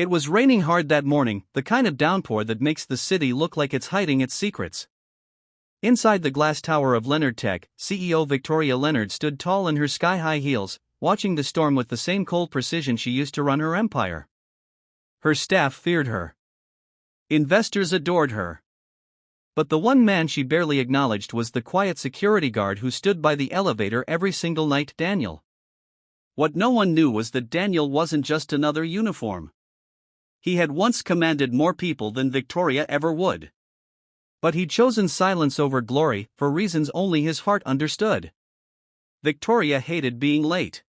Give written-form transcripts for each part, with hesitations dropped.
It was raining hard that morning, the kind of downpour that makes the city look like it's hiding its secrets. Inside the glass tower of Leonard Tech, CEO Victoria Leonard stood tall in her sky-high heels, watching the storm with the same cold precision she used to run her empire. Her staff feared her. Investors adored her. But the one man she barely acknowledged was the quiet security guard who stood by the elevator every single night, Daniel. What no one knew was that Daniel wasn't just another uniform. He had once commanded more people than Victoria ever would. But he'd chosen silence over glory, for reasons only his heart understood. Victoria hated being late.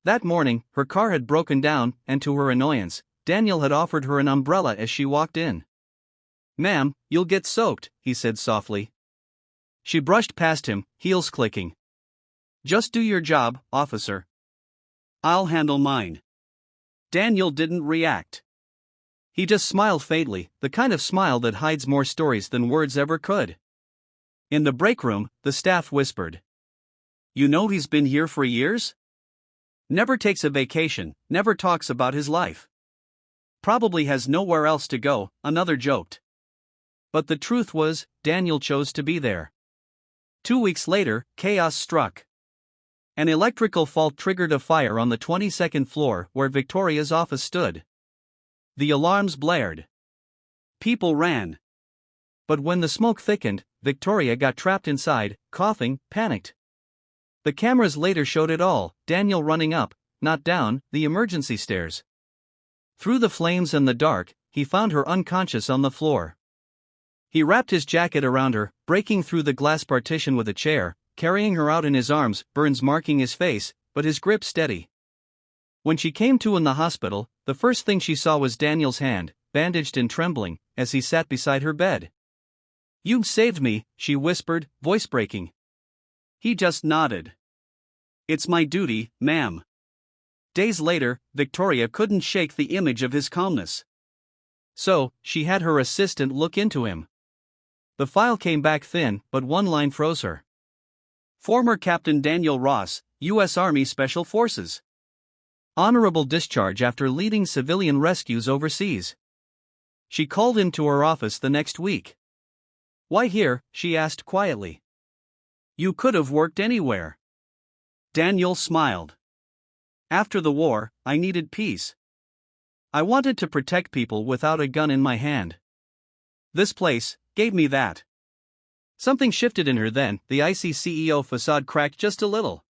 That morning, her car had broken down, and to her annoyance, Daniel had offered her an umbrella as she walked in. "Ma'am, you'll get soaked," he said softly. She brushed past him, heels clicking. "Just do your job, officer. I'll handle mine." Daniel didn't react. He just smiled faintly, the kind of smile that hides more stories than words ever could. In the break room, the staff whispered. "You know he's been here for years? Never takes a vacation, never talks about his life. Probably has nowhere else to go," another joked. But the truth was, Daniel chose to be there. 2 weeks later, chaos struck. An electrical fault triggered a fire on the 22nd floor where Victoria's office stood. The alarms blared. People ran. But when the smoke thickened, Victoria got trapped inside, coughing, panicked. The cameras later showed it all, Daniel running up, not down, the emergency stairs. Through the flames and the dark, he found her unconscious on the floor. He wrapped his jacket around her, breaking through the glass partition with a chair, carrying her out in his arms, burns marking his face, but his grip steady. When she came to in the hospital, the first thing she saw was Daniel's hand, bandaged and trembling, as he sat beside her bed. "You've saved me," she whispered, voice breaking. He just nodded. "It's my duty, ma'am." Days later, Victoria couldn't shake the image of his calmness. So, she had her assistant look into him. The file came back thin, but one line froze her. Former Captain Daniel Ross, U.S. Army Special Forces. Honorable discharge after leading civilian rescues overseas. She called him to her office the next week. "Why here?" she asked quietly. "You could have worked anywhere." Daniel smiled. "After the war, I needed peace. I wanted to protect people without a gun in my hand. This place gave me that." Something shifted in her then, the icy CEO facade cracked just a little.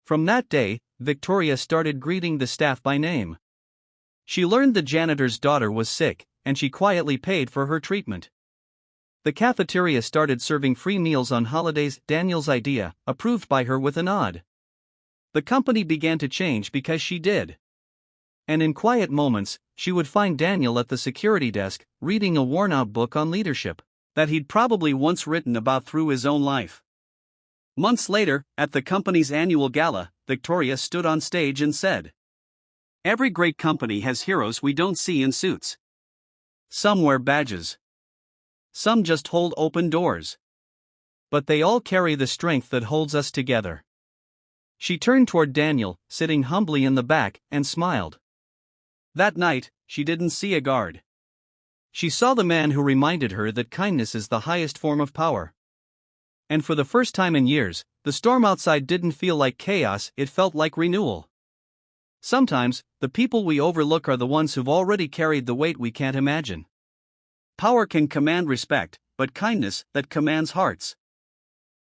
From that day, Victoria started greeting the staff by name. She learned the janitor's daughter was sick, and she quietly paid for her treatment. The cafeteria started serving free meals on holidays, Daniel's idea, approved by her with a nod. The company began to change because she did. And in quiet moments, she would find Daniel at the security desk, reading a worn-out book on leadership that he'd probably once written about through his own life. Months later, at the company's annual gala, Victoria stood on stage and said, "Every great company has heroes we don't see in suits. Some wear badges. Some just hold open doors. But they all carry the strength that holds us together." She turned toward Daniel, sitting humbly in the back, and smiled. That night, she didn't see a guard. She saw the man who reminded her that kindness is the highest form of power. And for the first time in years, the storm outside didn't feel like chaos, it felt like renewal. Sometimes, the people we overlook are the ones who've already carried the weight we can't imagine. Power can command respect, but kindness that commands hearts.